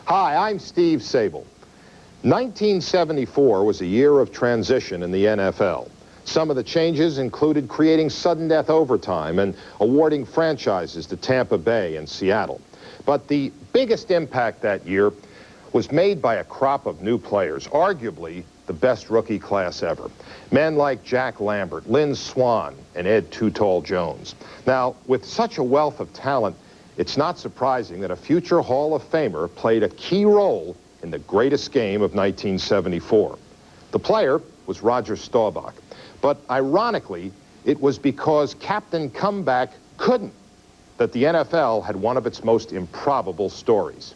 Hi, I'm Steve Sable. 1974 was a year of transition in the NFL. Some of the changes included creating sudden death overtime and awarding franchises to Tampa Bay and Seattle. But the biggest impact that year was made by a crop of new players, arguably the best rookie class ever. Men like Jack Lambert, Lynn Swann, and Ed Too Tall Jones. Now, with such a wealth of talent, it's not surprising that a future Hall of Famer played a key role in the greatest game of 1974. The player was Roger Staubach. But ironically, it was because Captain Comeback couldn't that the NFL had one of its most improbable stories.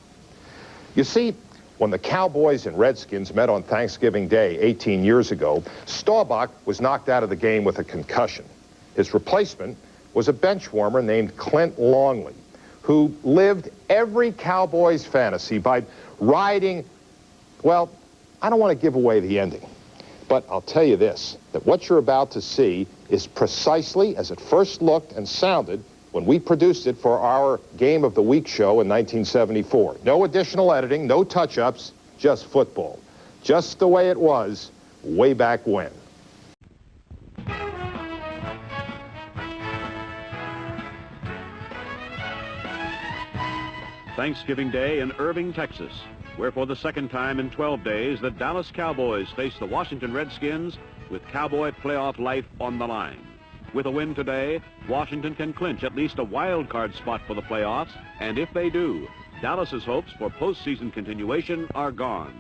You see, when the Cowboys and Redskins met on Thanksgiving Day 18 years ago, Staubach was knocked out of the game with a concussion. His replacement was a bench warmer named Clint Longley, who lived every Cowboys fantasy by riding, well, I don't want to give away the ending, but I'll tell you this, that what you're about to see is precisely as it first looked and sounded when we produced it for our Game of the Week show in 1974. No additional editing, no touch-ups, just football. Just the way it was way back when. Thanksgiving Day in Irving, Texas, where for the second time in 12 days, the Dallas Cowboys face the Washington Redskins with Cowboy playoff life on the line. With a win today, Washington can clinch at least a wild card spot for the playoffs, and if they do, Dallas's hopes for postseason continuation are gone.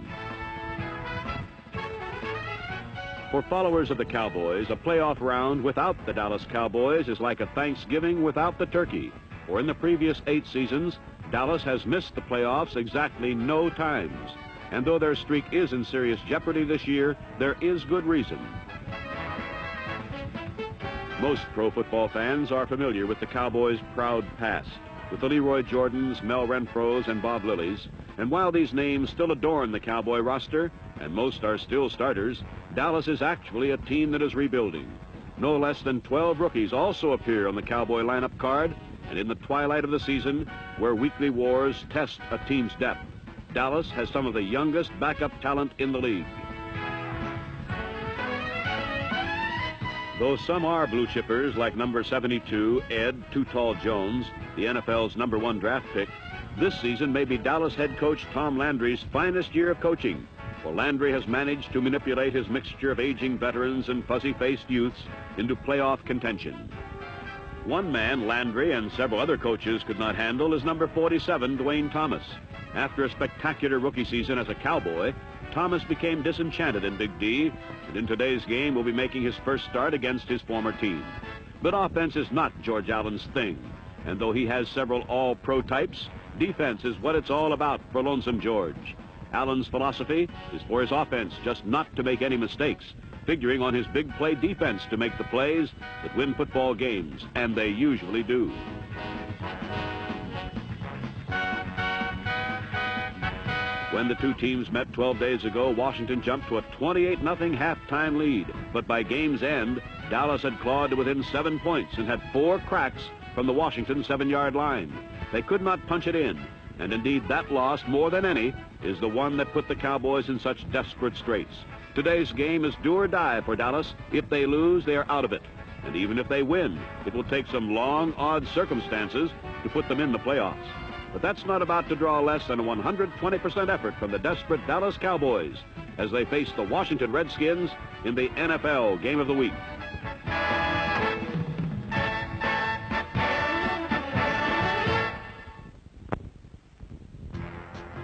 For followers of the Cowboys, a playoff round without the Dallas Cowboys is like a Thanksgiving without the turkey, for in the previous 8 seasons, Dallas has missed the playoffs exactly no times. And though their streak is in serious jeopardy this year, there is good reason. Most pro football fans are familiar with the Cowboys' proud past, with the Leroy Jordans, Mel Renfros, and Bob Lillies. And while these names still adorn the Cowboy roster, and most are still starters, Dallas is actually a team that is rebuilding. No less than 12 rookies also appear on the Cowboy lineup card, and in the twilight of the season, where weekly wars test a team's depth, Dallas has some of the youngest backup talent in the league. Though some are blue chippers like number 72, Ed Too Tall Jones, the NFL's #1 draft pick, this season may be Dallas head coach Tom Landry's finest year of coaching, for Landry has managed to manipulate his mixture of aging veterans and fuzzy-faced youths into playoff contention. One man Landry and several other coaches could not handle is number 47, Dwayne Thomas. After a spectacular rookie season as a Cowboy, Thomas became disenchanted in Big D, and in today's game will be making his first start against his former team. But offense is not George Allen's thing, and though he has several all-pro types, defense is what it's all about for Lonesome George. Allen's philosophy is for his offense just not to make any mistakes, figuring on his big play defense to make the plays that win football games, and they usually do. When the two teams met 12 days ago, Washington jumped to a 28-0 halftime lead. But by game's end, Dallas had clawed to within 7 points and had 4 cracks from the Washington 7-yard line. They could not punch it in. And indeed, that loss, more than any, is the one that put the Cowboys in such desperate straits. Today's game is do or die for Dallas. If they lose, they are out of it. And even if they win, it will take some long, odd circumstances to put them in the playoffs. But that's not about to draw less than a 120% effort from the desperate Dallas Cowboys as they face the Washington Redskins in the NFL Game of the Week.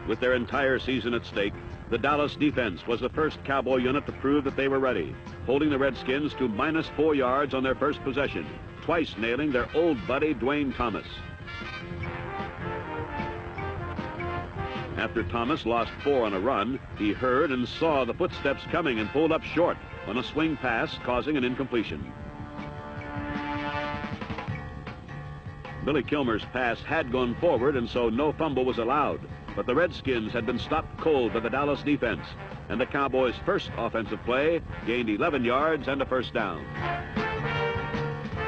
With their entire season at stake, the Dallas defense was the first Cowboy unit to prove that they were ready, holding the Redskins to -4 yards on their first possession, twice nailing their old buddy Dwayne Thomas. After Thomas lost 4 on a run, he heard and saw the footsteps coming and pulled up short on a swing pass, causing an incompletion. Billy Kilmer's pass had gone forward, and so no fumble was allowed. But the Redskins had been stopped cold by the Dallas defense, and the Cowboys' first offensive play gained 11 yards and a first down.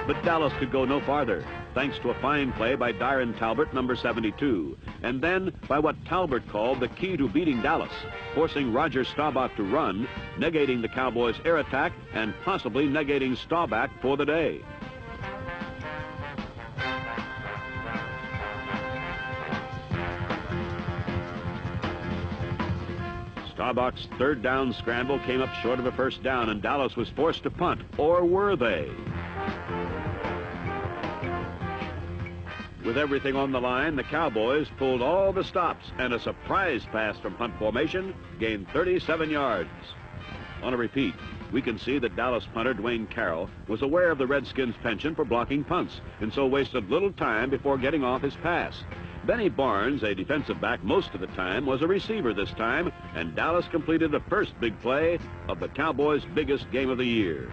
But Dallas could go no farther. thanks to a fine play by Darren Talbert, number 72, and then by what Talbert called the key to beating Dallas, forcing Roger Staubach to run, negating the Cowboys' air attack, and possibly negating Staubach for the day. Staubach's third down scramble came up short of a first down, and Dallas was forced to punt. Or were they? With everything on the line, the Cowboys pulled all the stops, and a surprise pass from punt formation gained 37 yards. On a repeat, we can see that Dallas punter Dwayne Carroll was aware of the Redskins' penchant for blocking punts, and so wasted little time before getting off his pass. Benny Barnes, a defensive back most of the time, was a receiver this time, and Dallas completed the first big play of the Cowboys' biggest game of the year.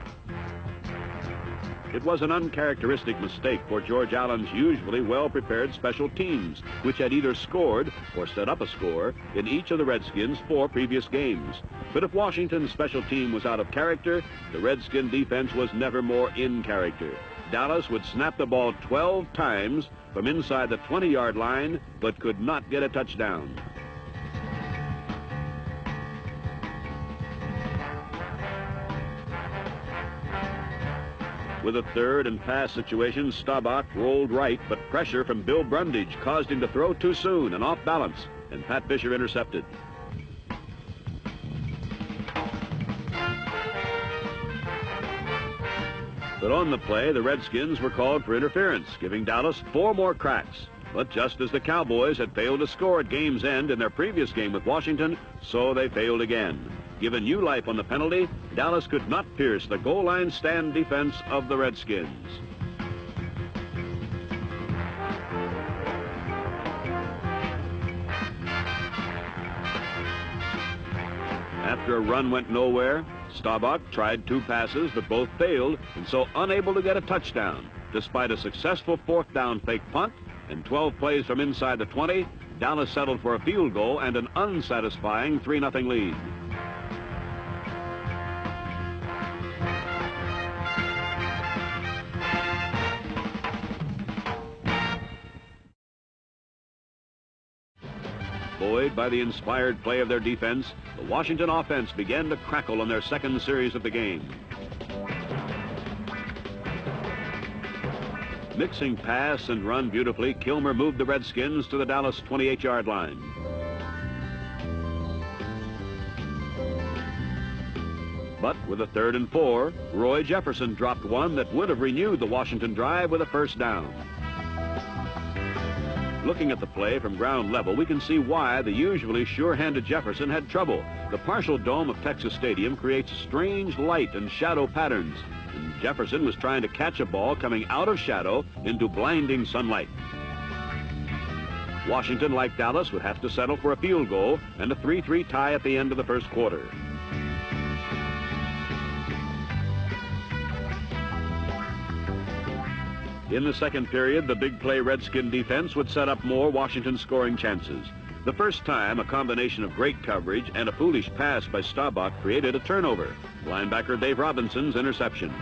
It was an uncharacteristic mistake for George Allen's usually well-prepared special teams, which had either scored or set up a score in each of the Redskins' 4 previous games. But if Washington's special team was out of character, the Redskin defense was never more in character. Dallas would snap the ball 12 times from inside the 20-yard line, but could not get a touchdown. With a third and pass situation, Staubach rolled right, but pressure from Bill Brundage caused him to throw too soon and off balance, and Pat Fisher intercepted. But on the play, the Redskins were called for interference, giving Dallas 4 more cracks. But just as the Cowboys had failed to score at game's end in their previous game with Washington, so they failed again. Given new life on the penalty, Dallas could not pierce the goal line stand defense of the Redskins. After a run went nowhere, Staubach tried 2 passes, but both failed, and so unable to get a touchdown. Despite a successful 4th down fake punt and 12 plays from inside the 20, Dallas settled for a field goal and an unsatisfying 3-0 lead. Buoyed by the inspired play of their defense, the Washington offense began to crackle on their second series of the game. Mixing pass and run beautifully, Kilmer moved the Redskins to the Dallas 28-yard line. But with a 3rd and 4, Roy Jefferson dropped one that would have renewed the Washington drive with a first down. Looking at the play from ground level, we can see why the usually sure-handed Jefferson had trouble. The partial dome of Texas Stadium creates strange light and shadow patterns, and Jefferson was trying to catch a ball coming out of shadow into blinding sunlight. Washington, like Dallas, would have to settle for a field goal and a 3-3 tie at the end of the first quarter. In the second period, the big play Redskin defense would set up more Washington scoring chances. The first time, a combination of great coverage and a foolish pass by Staubach created a turnover. Linebacker Dave Robinson's interception.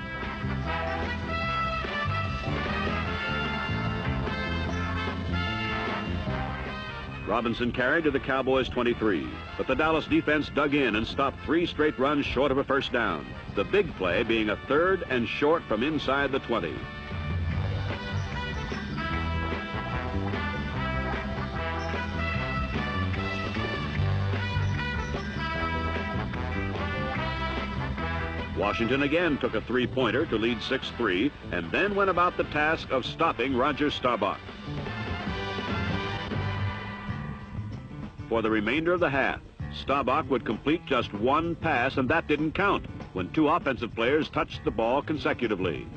Robinson carried to the Cowboys' 23, but the Dallas defense dug in and stopped 3 straight runs short of a first down. The big play being a 3rd and short from inside the 20. Washington again took a 3-pointer to lead 6-3, and then went about the task of stopping Roger Staubach. For the remainder of the half, Staubach would complete just 1 pass, and that didn't count when 2 offensive players touched the ball consecutively.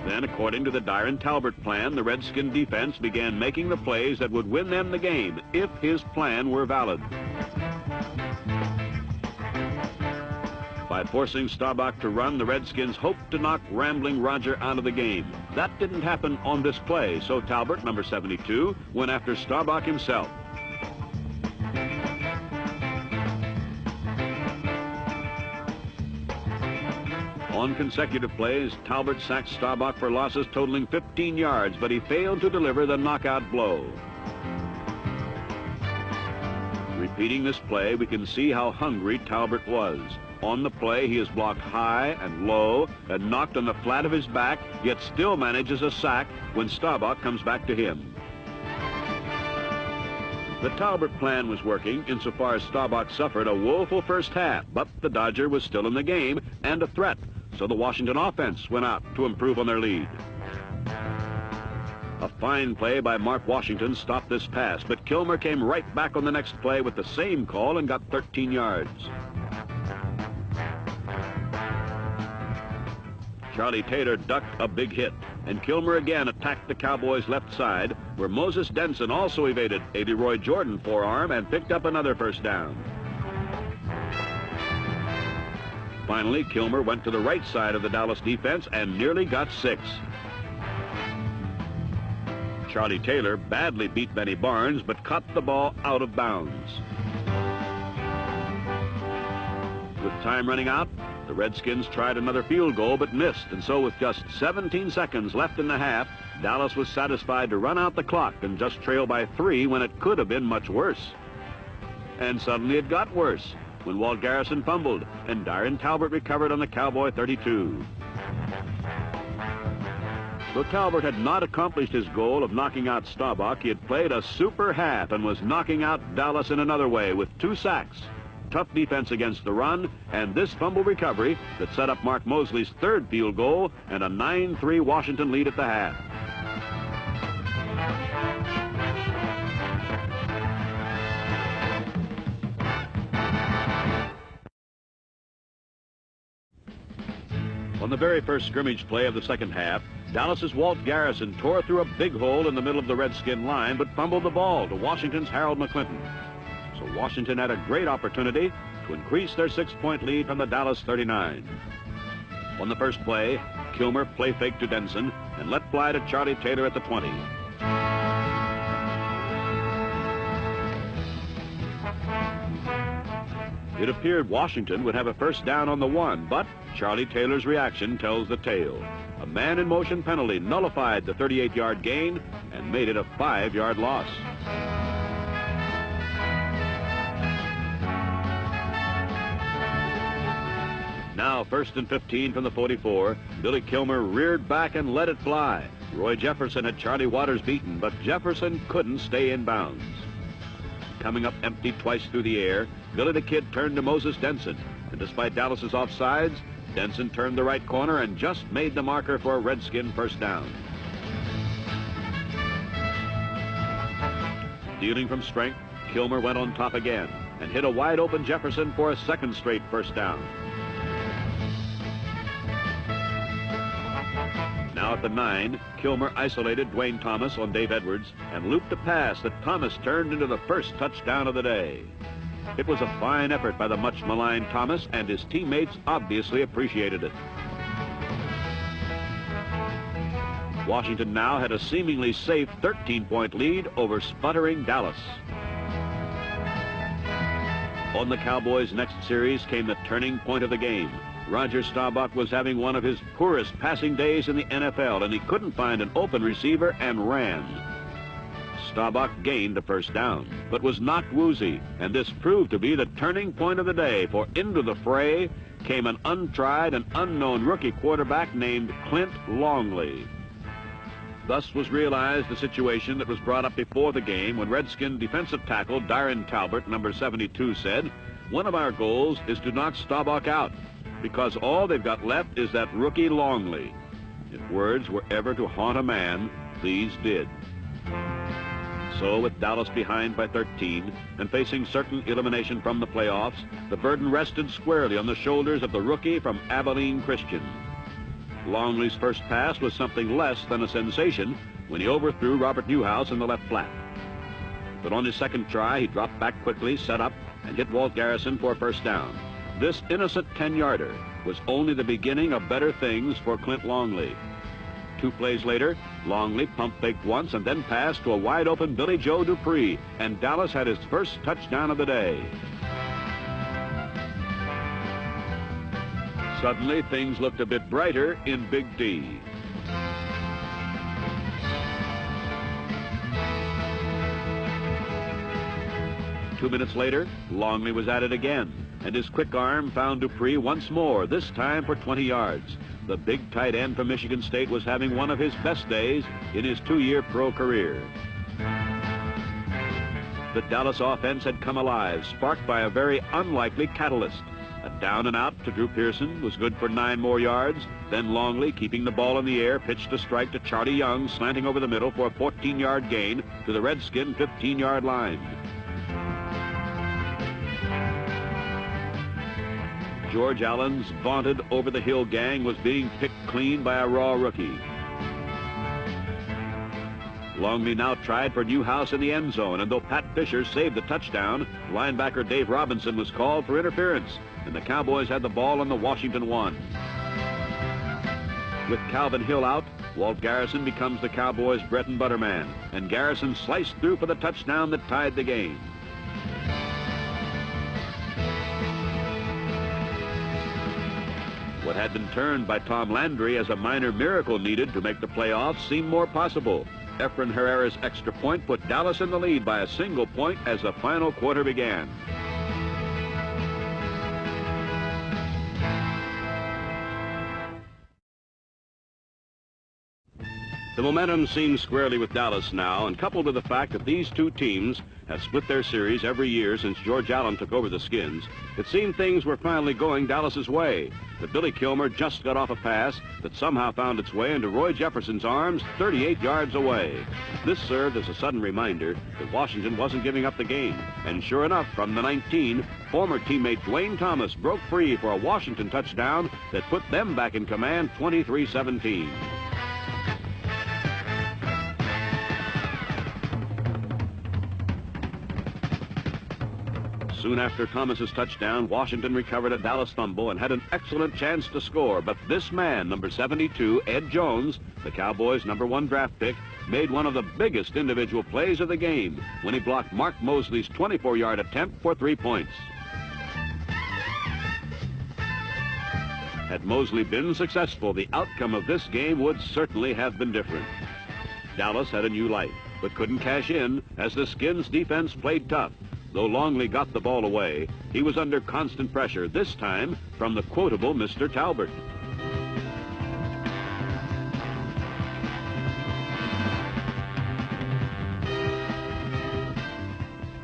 Then, according to the Darren Talbert plan, the Redskin defense began making the plays that would win them the game if his plan were valid. By forcing Staubach to run, the Redskins hoped to knock rambling Roger out of the game. That didn't happen on this play, so Talbert, number 72, went after Staubach himself. On consecutive plays, Talbot sacked Staubach for losses totaling 15 yards, but he failed to deliver the knockout blow. Repeating this play, we can see how hungry Talbot was. On the play, he is blocked high and low and knocked on the flat of his back, yet still manages a sack when Staubach comes back to him. The Talbot plan was working insofar as Staubach suffered a woeful first half, but the Dodger was still in the game and a threat, so the Washington offense went out to improve on their lead. A fine play by Mark Washington stopped this pass, but Kilmer came right back on the next play with the same call and got 13 yards. Charlie Taylor ducked a big hit, and Kilmer again attacked the Cowboys' left side, where Moses Denson also evaded a Leroy Jordan forearm and picked up another first down. Finally, Kilmer went to the right side of the Dallas defense and nearly got 6. Charlie Taylor badly beat Benny Barnes, but caught the ball out of bounds. With time running out, the Redskins tried another field goal but missed, and so with just 17 seconds left in the half, Dallas was satisfied to run out the clock and just trail by 3 when it could have been much worse. And suddenly it got worse when Walt Garrison fumbled and Darren Talbot recovered on the Cowboy 32. Though Talbot had not accomplished his goal of knocking out Staubach, he had played a super half and was knocking out Dallas in another way with 2 sacks. Tough defense against the run, and this fumble recovery that set up Mark Mosley's 3rd field goal and a 9-3 Washington lead at the half. On the very first scrimmage play of the second half, Dallas's Walt Garrison tore through a big hole in the middle of the Redskin line, but fumbled the ball to Washington's Harold McClinton. So Washington had a great opportunity to increase their 6-point lead from the Dallas 39. On the first play, Kilmer play faked to Denson and let fly to Charlie Taylor at the 20. It appeared Washington would have a first down on the 1, but Charlie Taylor's reaction tells the tale. A man in motion penalty nullified the 38-yard gain and made it a 5-yard loss. Now, 1st and 15 from the 44, Billy Kilmer reared back and let it fly. Roy Jefferson had Charlie Waters beaten, but Jefferson couldn't stay in bounds. Coming up empty twice through the air, Billy the Kid turned to Moses Denson, and despite Dallas's offsides, Denson turned the right corner and just made the marker for a Redskin first down. Dealing from strength, Kilmer went on top again and hit a wide-open Jefferson for a 2nd straight first down. Now at the 9, Kilmer isolated Dwayne Thomas on Dave Edwards and looped a pass that Thomas turned into the first touchdown of the day. It was a fine effort by the much-maligned Thomas, and his teammates obviously appreciated it. Washington now had a seemingly safe 13-point lead over sputtering Dallas. On the Cowboys' next series came the turning point of the game. Roger Staubach was having one of his poorest passing days in the NFL, and he couldn't find an open receiver and ran. Staubach gained a first down, but was knocked woozy, and this proved to be the turning point of the day, for into the fray came an untried and unknown rookie quarterback named Clint Longley. Thus was realized the situation that was brought up before the game when Redskin defensive tackle Darren Talbot, number 72, said, "One of our goals is to knock Staubach out, because all they've got left is that rookie Longley." If words were ever to haunt a man, these did. So with Dallas behind by 13 and facing certain elimination from the playoffs, the burden rested squarely on the shoulders of the rookie from Abilene Christian. Longley's first pass was something less than a sensation when he overthrew Robert Newhouse in the left flat. But on his second try, he dropped back quickly, set up, and hit Walt Garrison for a first down. This innocent 10-yarder was only the beginning of better things for Clint Longley. 2 plays later, Longley pump-faked once and then passed to a wide-open Billy Joe Dupree, and Dallas had his first touchdown of the day. Suddenly, things looked a bit brighter in Big D. Two minutes later, Longley was at it again, and his quick arm found Dupree once more, this time for 20 yards. The big tight end from Michigan State was having one of his best days in his 2-year pro career. The Dallas offense had come alive, sparked by a very unlikely catalyst. A down and out to Drew Pearson was good for 9 more yards. Then Longley, keeping the ball in the air, pitched a strike to Charlie Young, slanting over the middle for a 14-yard gain to the Redskin 15-yard line. George Allen's vaunted over-the-hill gang was being picked clean by a raw rookie. Longley now tried for Newhouse in the end zone, and though Pat Fisher saved the touchdown, linebacker Dave Robinson was called for interference, and the Cowboys had the ball on the Washington 1. With Calvin Hill out, Walt Garrison becomes the Cowboys' bread-and-butter man, and Garrison sliced through for the touchdown that tied the game. What had been turned by Tom Landry as a minor miracle needed to make the playoffs seemed more possible. Efren Herrera's extra point put Dallas in the lead by a single point as the final quarter began. The momentum seems squarely with Dallas now, and coupled with the fact that these two teams have split their series every year since George Allen took over the Skins, it seemed things were finally going Dallas's way. But Billy Kilmer just got off a pass that somehow found its way into Roy Jefferson's arms 38 yards away. This served as a sudden reminder that Washington wasn't giving up the game. And sure enough, from the 19, former teammate Dwayne Thomas broke free for a Washington touchdown that put them back in command 23-17. Soon after Thomas's touchdown, Washington recovered a Dallas fumble and had an excellent chance to score. But this man, number 72, Ed Jones, the Cowboys' #1 draft pick, made one of the biggest individual plays of the game when he blocked Mark Mosley's 24-yard attempt for 3 points. Had Mosley been successful, the outcome of this game would certainly have been different. Dallas had a new life, but couldn't cash in as the Skins' defense played tough. Though Longley got the ball away, he was under constant pressure, this time from the quotable Mr. Talbert.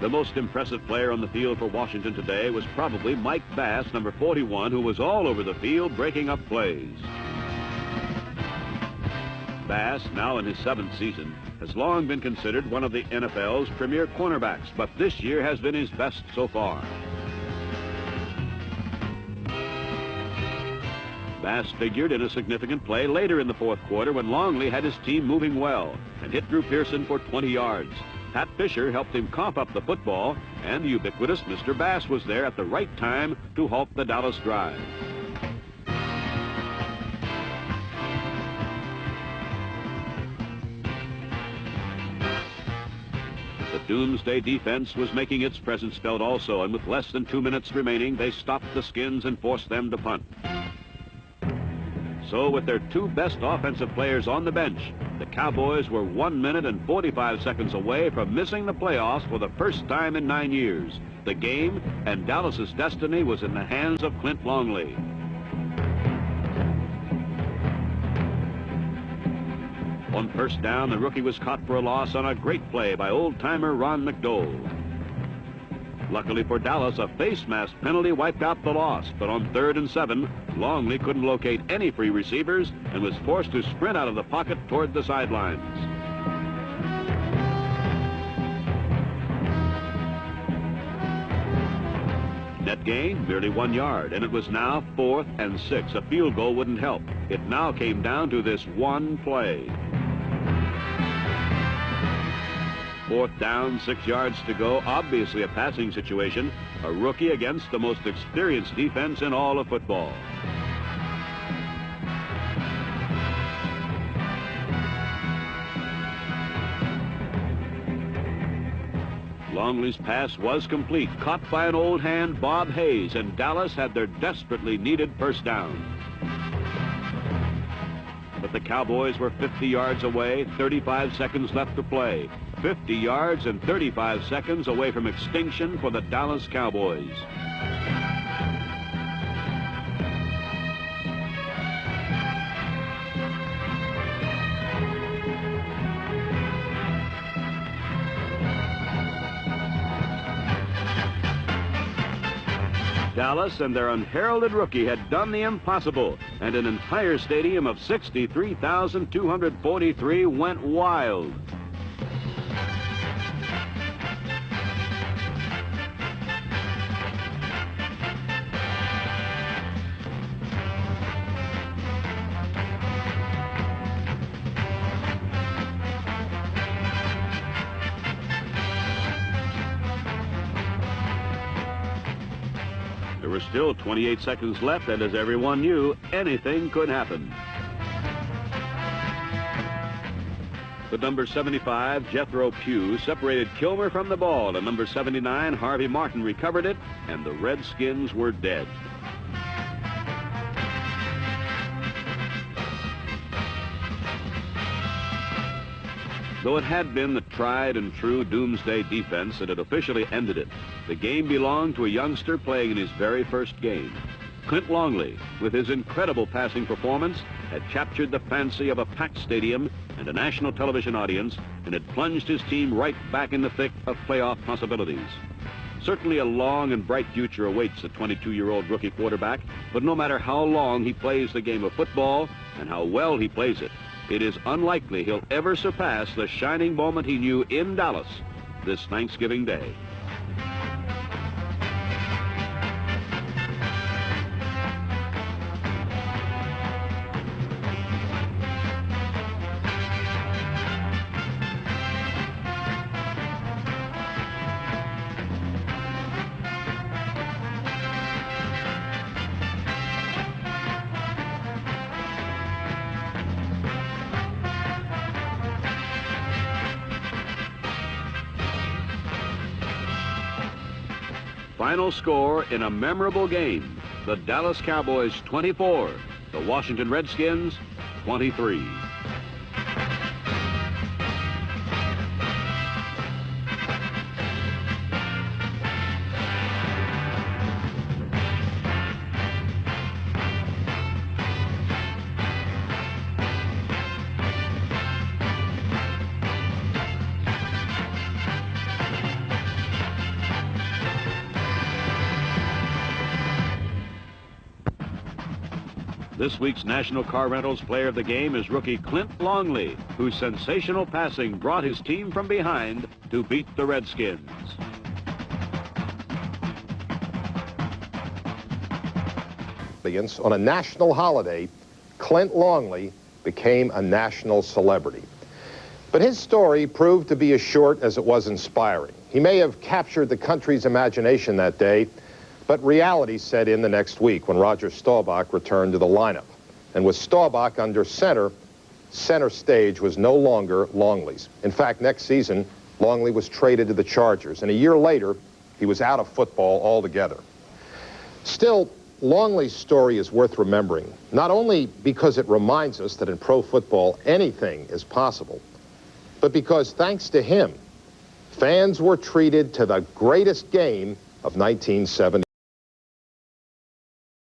The most impressive player on the field for Washington today was probably Mike Bass, number 41, who was all over the field breaking up plays. Bass, now in his 7th season, has long been considered one of the NFL's premier cornerbacks, but this year has been his best so far. Bass figured in a significant play later in the 4th quarter when Longley had his team moving well and hit Drew Pearson for 20 yards. Pat Fisher helped him cough up the football, and the ubiquitous Mr. Bass was there at the right time to halt the Dallas drive. The Doomsday defense was making its presence felt also, and with less than 2 minutes remaining, they stopped the Skins and forced them to punt. So with their 2 best offensive players on the bench, the Cowboys were 1 minute and 45 seconds away from missing the playoffs for the first time in 9 years. The game and Dallas's destiny was in the hands of Clint Longley. On first down, the rookie was caught for a loss on a great play by old-timer Ron McDole. Luckily for Dallas, a face mask penalty wiped out the loss, but on 3rd and 7, Longley couldn't locate any free receivers and was forced to sprint out of the pocket toward the sidelines. Net gain, merely 1 yard, and it was now 4th and 6. A field goal wouldn't help. It now came down to this one play. 4th down, 6 yards to go, obviously a passing situation. A rookie against the most experienced defense in all of football. Longley's pass was complete, caught by an old hand, Bob Hayes, and Dallas had their desperately needed first down. But the Cowboys were 50 yards away, 35 seconds left to play. 50 yards and 35 seconds away from extinction for the Dallas Cowboys. Dallas and their unheralded rookie had done the impossible, and an entire stadium of 63,243 went wild. There were still 28 seconds left, and as everyone knew, anything could happen. But number 75, Jethro Pugh, separated Kilmer from the ball, and number 79, Harvey Martin, recovered it, and the Redskins were dead. Though it had been the tried and true doomsday defense that had officially ended it, the game belonged to a youngster playing in his very first game. Clint Longley, with his incredible passing performance, had captured the fancy of a packed stadium and a national television audience, and had plunged his team right back in the thick of playoff possibilities. Certainly a long and bright future awaits the 22-year-old rookie quarterback, but no matter how long he plays the game of football and how well he plays it, it is unlikely he'll ever surpass the shining moment he knew in Dallas this Thanksgiving Day. Final score in a memorable game: the Dallas Cowboys 24, the Washington Redskins 23. This week's National Car Rentals Player of the Game is rookie Clint Longley, whose sensational passing brought his team from behind to beat the Redskins. On a national holiday, Clint Longley became a national celebrity. But his story proved to be as short as it was inspiring. He may have captured the country's imagination that day, but reality set in the next week when Roger Staubach returned to the lineup. And with Staubach under center stage was no longer Longley's. In fact, next season, Longley was traded to the Chargers, and a year later, he was out of football altogether. Still, Longley's story is worth remembering, not only because it reminds us that in pro football anything is possible, but because thanks to him, fans were treated to the greatest game of 1970.